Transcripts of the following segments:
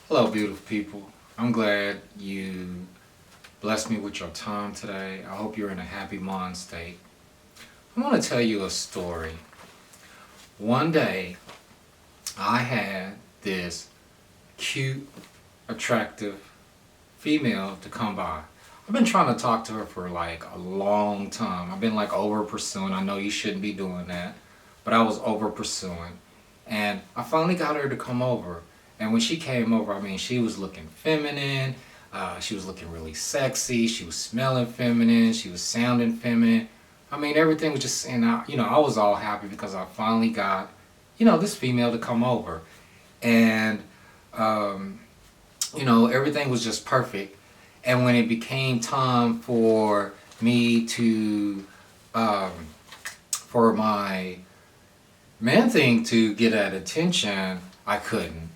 Hello, beautiful people. I'm glad you blessed me with your time today. I hope you're in a happy mind state. I want to tell you a story. One day, I had this cute, attractive female to come by. I've been trying to talk to her for like a long time. I've been like over pursuing. I know you shouldn't be doing that, but I was over pursuing. And I finally got her to come over. And when she came over, I mean, she was looking feminine. She was looking really sexy. She was smelling feminine. She was sounding feminine. I mean, everything was just, and I was all happy because I finally got, this female to come over. And, um, everything was just perfect. And when it became time for me to, um, for my man thing to get that attention, I couldn't.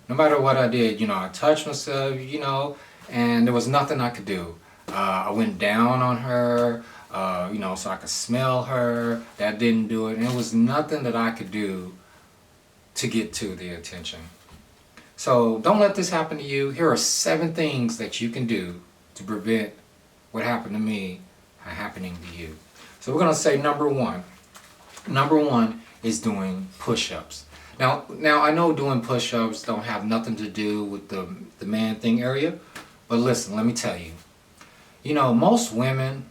No matter what I did, I touched myself, and there was nothing I could do. I went down on her, so I could smell her. That didn't do it. And it was nothing that I could do to get to the attention. So don't let this happen to you. Here are 7 things that you can do to prevent what happened to me happening to you. So we're going to say number one. Number one is doing push-ups. Now I know doing push-ups don't have nothing to do with the man thing area, but listen, let me tell you. Most women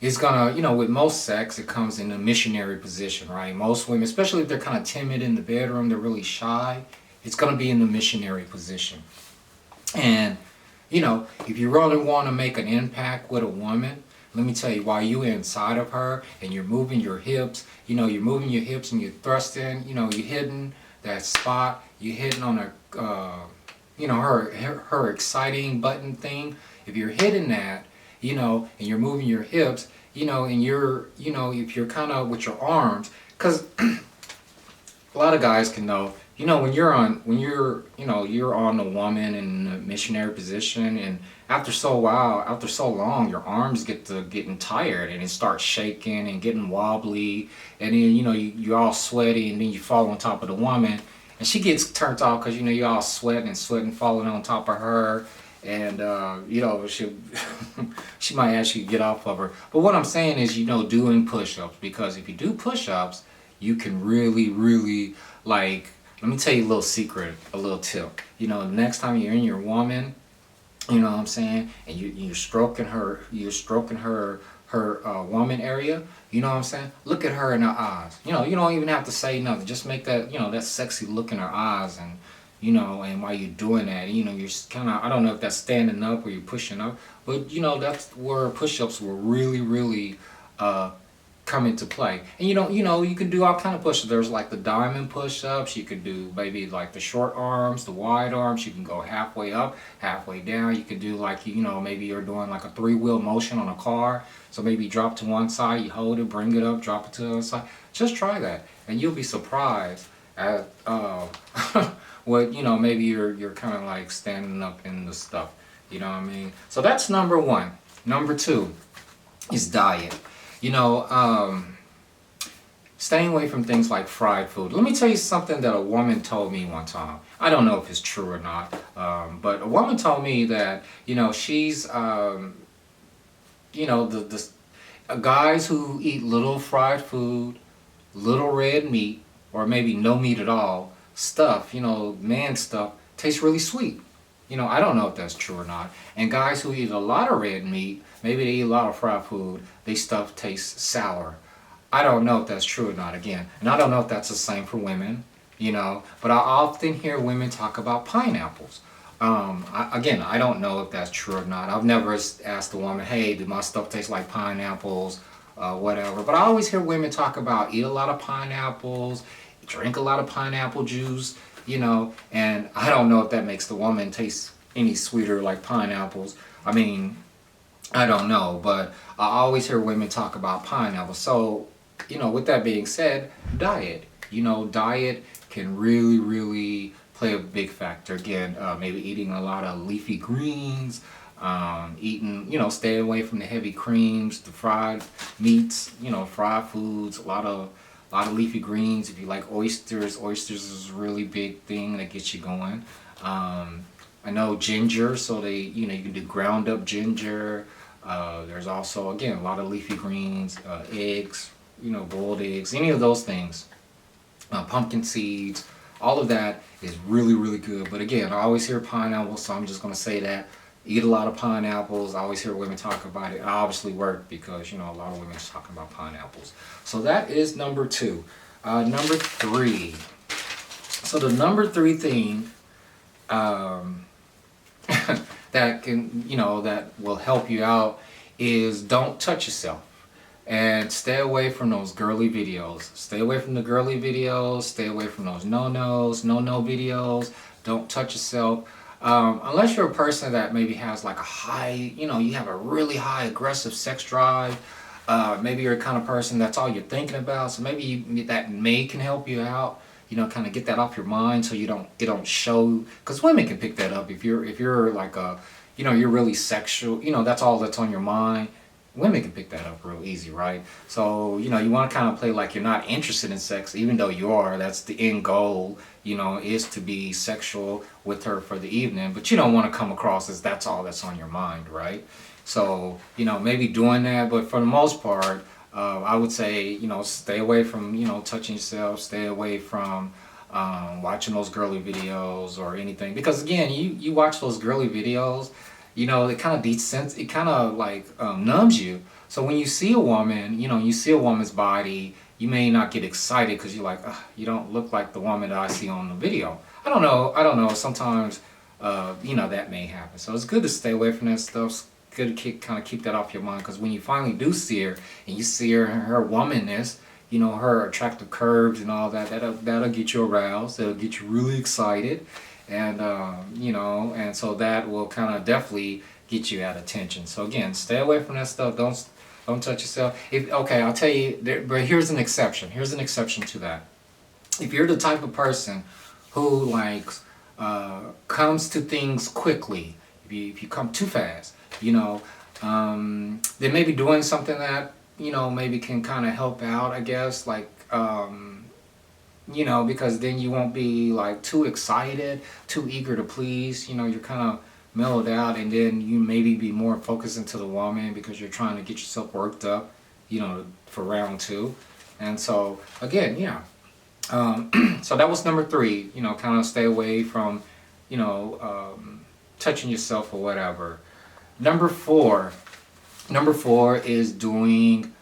is gonna, with most sex, it comes in a missionary position, right? Most women, especially if they're kind of timid in the bedroom, they're really shy, it's gonna be in the missionary position. And, if you really want to make an impact with a woman, let me tell you, while you're inside of her and you're moving your hips, you're moving your hips and you're thrusting, you're hitting that spot, you're hitting on her, her exciting button thing. If you're hitting that, and you're moving your hips, and you're, if you're kind of with your arms, because a lot of guys can know, you're on a woman in a missionary position, and after so long, your arms get to getting tired, and it starts shaking and getting wobbly, and then you're all sweaty, and then you fall on top of the woman, and she gets turned off because you're all sweating, falling on top of her, and she she might ask you to get off of her. But what I'm saying is, doing push-ups, because if you do push-ups, you can really like. Let me tell you a little secret, a little tip. The next time you're in your woman, you know what I'm saying, and you're stroking her, her woman area, you know what I'm saying? Look at her in her eyes. You don't even have to say nothing. Just make that, that sexy look in her eyes, and and while you're doing that, you're kind of, I don't know if that's standing up or you're pushing up, but that's where push-ups will really come into play. And you can do all kind of push-ups. There's like the diamond push-ups. You could do maybe like the short arms, the wide arms. You can go halfway up, halfway down. You could do like, maybe you're doing like a 3-wheel motion on a car. So maybe drop to one side, you hold it, bring it up, drop it to the other side. Just try that, and you'll be surprised at what, maybe you're kind of like standing up in the stuff. You know what I mean? So that's number one. Number two is diet. Staying away from things like fried food. Let me tell you something that a woman told me one time. I don't know if it's true or not, but a woman told me that, she's, the guys who eat little fried food, little red meat, or maybe no meat at all, stuff, man stuff, tastes really sweet. I don't know if that's true or not. And guys who eat a lot of red meat, maybe they eat a lot of fried food, they stuff tastes sour. I don't know if that's true or not, again. And I don't know if that's the same for women, but I often hear women talk about pineapples. I don't know if that's true or not. I've never asked a woman, hey, do my stuff taste like pineapples, whatever. But I always hear women talk about eat a lot of pineapples, drink a lot of pineapple juice, and I don't know if that makes the woman taste any sweeter like pineapples. I mean, I don't know, but I always hear women talk about pineapple. So, with that being said, diet. Diet can really play a big factor. Again, maybe eating a lot of leafy greens, staying away from the heavy creams, the fried meats, fried foods, a lot of A lot of leafy greens. If you like oysters, oysters is a really big thing that gets you going. I know ginger, so you can do ground up ginger. There's also, again, a lot of leafy greens, eggs, boiled eggs, any of those things. Pumpkin seeds, all of that is really, really good. But again, I always hear pineapples, so I'm just going to say that. Eat a lot of pineapples. I always hear women talk about it. It obviously worked because, a lot of women are talking about pineapples. So that is number 2. Number 3. So the number 3 thing that that will help you out is don't touch yourself. And stay away from those girly videos. Stay away from the girly videos. Stay away from those no-no videos. Don't touch yourself. Unless you're a person that maybe has like a high, you have a really high aggressive sex drive. Maybe you're the kind of person that's all you're thinking about. So maybe that can help you out. Kind of get that off your mind so it don't show. Because women can pick that up if you're like you're really sexual. That's all that's on your mind. Women can pick that up real easy, right? So, you want to kind of play like you're not interested in sex, even though you are. That's the end goal, is to be sexual with her for the evening. But you don't want to come across as that's all that's on your mind, right? So, maybe doing that. But for the most part, I would say, stay away from, touching yourself. Stay away from watching those girly videos or anything. Because, again, you watch those girly videos, it kind of numbs you. So when you see a woman, you see a woman's body, you may not get excited because you're like, you don't look like the woman that I see on the video. I don't know. Sometimes, that may happen. So it's good to stay away from that stuff. It's good to kind of keep that off your mind, because when you finally do see her and you see her womanness, her attractive curves and all that, that'll get you aroused. It'll get you really excited. And, and so that will kind of definitely get you at attention. So again, stay away from that stuff. Don't touch yourself. Okay, I'll tell you, but here's an exception. Here's an exception to that. If you're the type of person who comes to things quickly, if you come too fast, then maybe doing something that, maybe can kind of help out, I guess, because then you won't be too excited, too eager to please. You're kind of mellowed out, and then you maybe be more focused into the woman because you're trying to get yourself worked up, for round 2. And so again, so that was number 3. Kind of stay away from, touching yourself or whatever. Number 4 is doing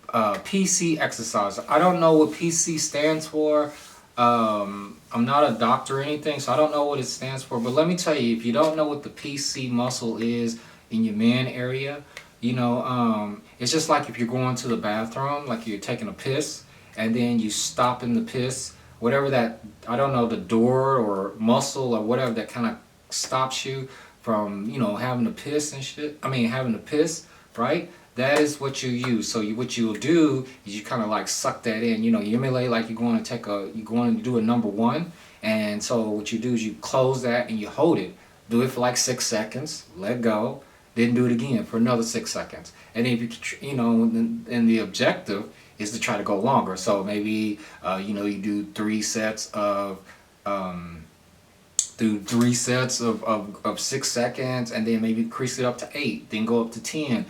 PC exercise. I don't know what PC stands for. I'm not a doctor or anything, so I don't know what it stands for. But let me tell you, if you don't know what the PC muscle is in your man area, it's just like if you're going to the bathroom, like you're taking a piss, and then you stop in the piss, whatever that, I don't know, the door or muscle or whatever that kind of stops you from, having to piss and shit. Having to piss, right? That is what you use. So what you'll do is you kind of suck that in. You emulate like you're going to do a number 1. And so what you do is you close that and you hold it. Do it for 6 seconds. Let go. Then do it again for another 6 seconds. And if and the objective is to try to go longer. So maybe you do 3 sets of 6 seconds, and then maybe increase it up to 8, then go up to 10.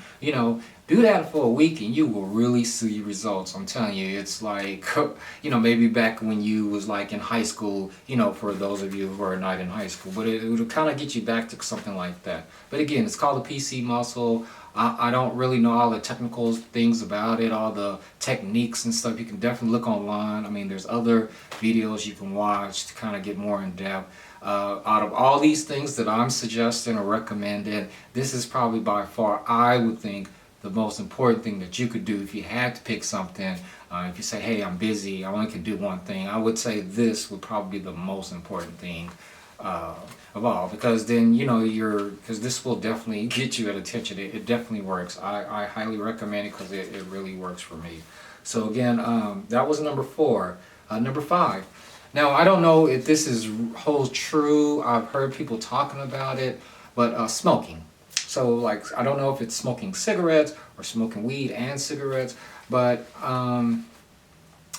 Do that for a week and you will really see results. I'm telling you, it's maybe back when you was in high school, for those of you who are not in high school, but it would kind of get you back to something like that. But again, it's called the PC muscle. I don't really know all the technical things about it, all the techniques and stuff. You can definitely look online. There's other videos you can watch to kind of get more in depth. Out of all these things that I'm suggesting or recommending, this is probably by far, I would think, the most important thing that you could do if you had to pick something. If you say, hey, I'm busy, I only can do one thing, I would say this would probably be the most important thing of all, because then because this will definitely get you at attention. It definitely works. I highly recommend it because it really works for me. So again, that was number 4. Number 5. Now I don't know if this holds true. I've heard people talking about it, but smoking. So I don't know if it's smoking cigarettes or smoking weed and cigarettes, but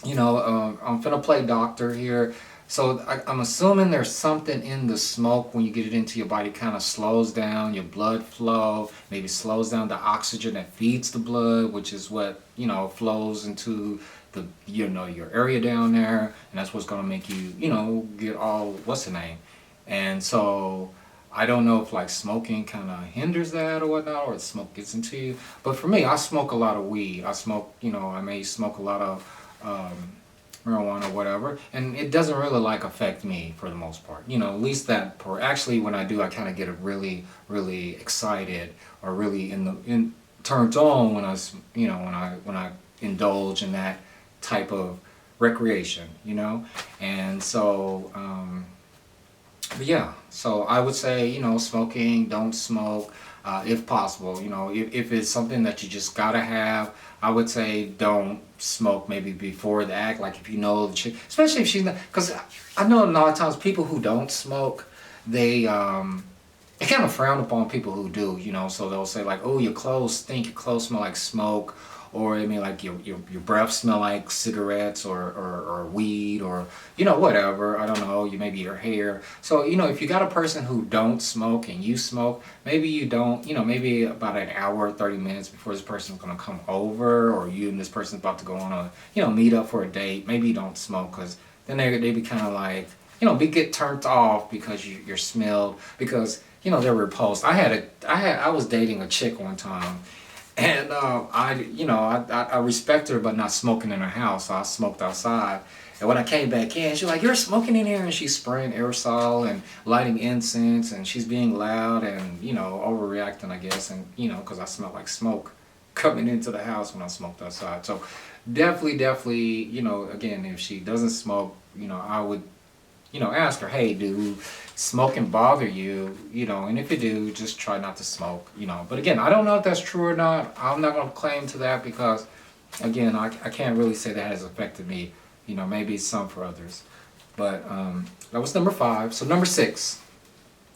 I'm finna play doctor here. So I'm assuming there's something in the smoke when you get it into your body, kind of slows down your blood flow, maybe slows down the oxygen that feeds the blood, which is what, flows into your area down there. And that's what's going to make you, get all, what's the name? And so I don't know if like smoking kind of hinders that or whatnot, or the smoke gets into you. But for me, I smoke a lot of weed. I smoke, I may smoke a lot of marijuana or whatever, and it doesn't really like affect me for the most part. At least that part. Actually, when I do, I kind of get really, really excited or really in turned on when I indulge in that type of recreation. And so. But yeah, so I would say, smoking, don't smoke, if possible. If it's something that you just gotta have, I would say don't smoke maybe before the act. Like if you know the chick, especially if she's not, because I know a lot of times people who don't smoke, they kind of frown upon people who do. So they'll say like, oh, your clothes stink, your clothes smell like smoke, or it may like your breath smell like cigarettes or weed or whatever. I don't know, you maybe your hair. So if you got a person who don't smoke and you smoke, maybe you don't, maybe about an hour 30 minutes before this person's going to come over, or you and this person's about to go on a meet up for a date, maybe you don't smoke, because then they be kind of like get turned off because you're smelled, because they're repulsed. I was dating a chick one time, and I respect her, but not smoking in her house. So I smoked outside. And when I came back in, she's like, "You're smoking in here," and she's spraying aerosol and lighting incense, and she's being loud and overreacting, I guess, and because I smelled like smoke coming into the house when I smoked outside. So definitely, again, if she doesn't smoke, I would ask her, hey, do smoking bother you? And if you do, just try not to smoke. But again, I don't know if that's true or not. I'm not going to claim to that because, again, I can't really say that has affected me. Maybe it's some for others. But that was number 5. So number 6.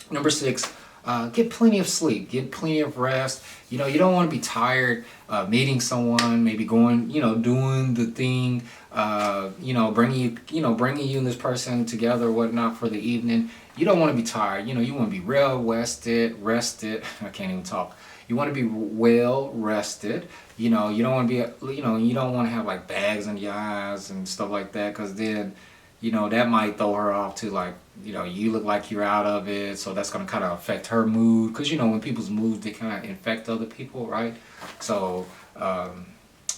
Number 6, get plenty of sleep, get plenty of rest. You don't want to be tired meeting someone, maybe going, doing the thing, bringing you and this person together or whatnot for the evening. You don't want to be tired. You want to be well rested. I can't even talk. You want to be well rested. You don't want to be, you don't want to have like bags under your eyes and stuff like that, because then that might throw her off to like, you look like you're out of it. So that's going to kind of affect her mood. Because, when people's moods, they kind of infect other people, right? So,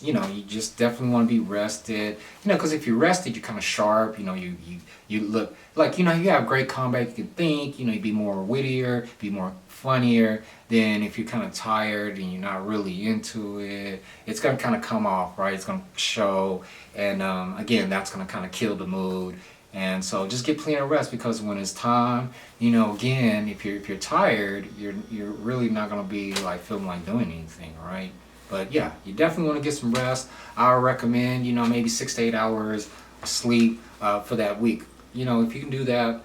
you just definitely want to be rested. Because if you're rested, you're kind of sharp. You look like, you have great comeback. You can think, you be more wittier, be more funnier. Then if you're kind of tired and you're not really into it, it's going to kind of come off, right? It's going to show. And again, that's going to kind of kill the mood. And so just get plenty of rest, because when it's time, again, if you're tired, you're really not going to be like feeling like doing anything, right? But yeah, you definitely want to get some rest. I would recommend, maybe 6 to 8 hours of sleep for that week. If you can do that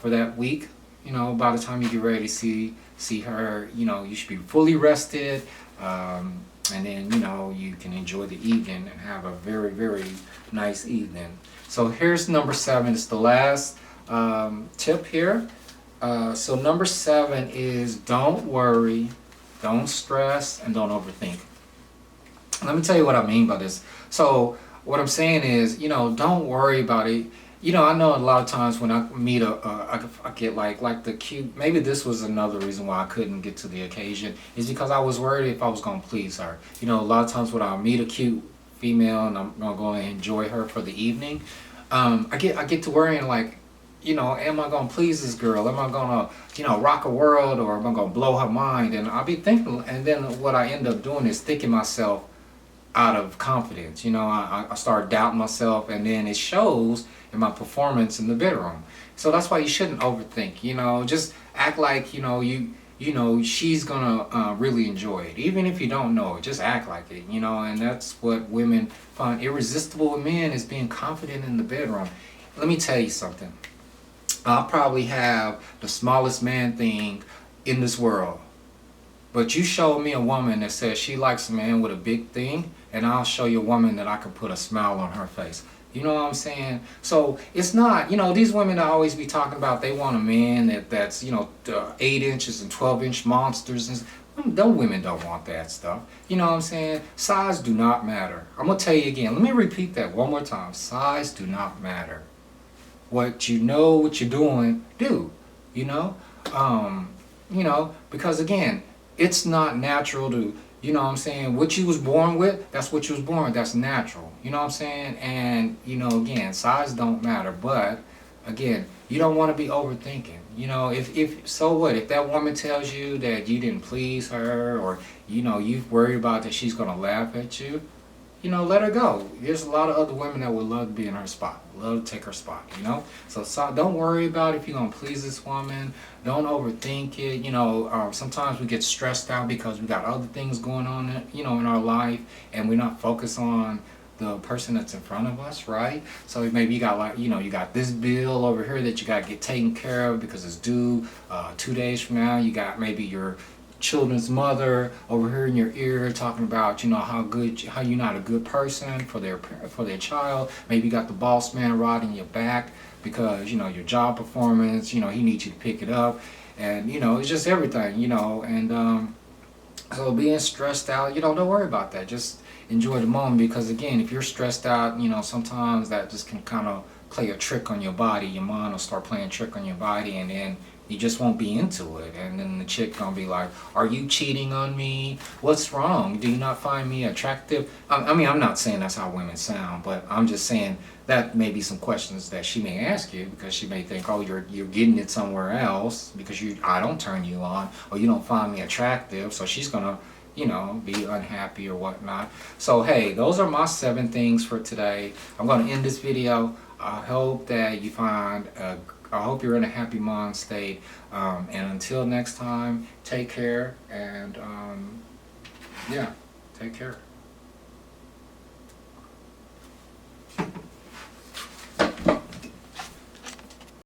for that week, by the time you get ready to see her, you should be fully rested. And then, you can enjoy the evening and have a very, very nice evening. So here's number 7. It's the last tip here. So number 7 is don't worry, don't stress, and don't overthink. Let me tell you what I mean by this. So what I'm saying is, don't worry about it. I know a lot of times when I meet I get like the cute, maybe this was another reason why I couldn't get to the occasion, is because I was worried if I was going to please her. A lot of times when I meet a cute female and I'm going to go and enjoy her for the evening, I get to worrying like, am I going to please this girl? Am I going to, rock a world, or am I going to blow her mind? And I'll be thinking, and then what I end up doing is thinking myself out of confidence. I start doubting myself, and then it shows in my performance in the bedroom. So that's why you shouldn't overthink. Just act like she's gonna really enjoy it, even if you don't know it. Just act like it. And that's what women find irresistible in men, is being confident in the bedroom. Let me tell you something. I'll probably have the smallest man thing in this world, But you show me a woman that says she likes a man with a big thing, and I'll show you a woman that I can put a smile on her face. You know what I'm saying? So it's not, these women that always be talking about they want a man that's 8 inches and 12-inch monsters. And those women don't want that stuff. You know what I'm saying? Size do not matter. I'm going to tell you again. Let me repeat that one more time. Size do not matter. What you're doing, do. You know? Because again, it's not natural to, what I'm saying, what you was born with, that's what you was born with, that's natural. You know what I'm saying? And, again, size don't matter, but again, you don't want to be overthinking. If so what? If that woman tells you that you didn't please her, or, you worried about that she's going to laugh at you, let her go. There's a lot of other women that would love to be in her spot, love to take her spot. So don't worry about if you're going to please this woman. Don't overthink it. Sometimes we get stressed out because we got other things going on, in our life, and we're not focused on the person that's in front of us, right? So maybe you got you got this bill over here that you got to get taken care of because it's due 2 days from now. You got maybe your children's mother over here in your ear talking about how you're not a good person for their child. Maybe you got the boss man riding your back because your job performance, he needs you to pick it up, and it's just everything, and so being stressed out, don't worry about that. Just enjoy the moment, because again, if you're stressed out, sometimes that just can kind of play a trick on your body. Your mind will start playing a trick on your body, and then you just won't be into it. And then the chick gonna be like, are you cheating on me? What's wrong? Do you not find me attractive? I mean, I'm not saying that's how women sound, but I'm just saying that may be some questions that she may ask you, because she may think, oh, you're getting it somewhere else because I don't turn you on, or you don't find me attractive. So she's gonna be unhappy or whatnot. So hey, those are my 7 things for today. I'm gonna end this video. I hope that you I hope you're in a happy mind state. And until next time, take care, and yeah, take care.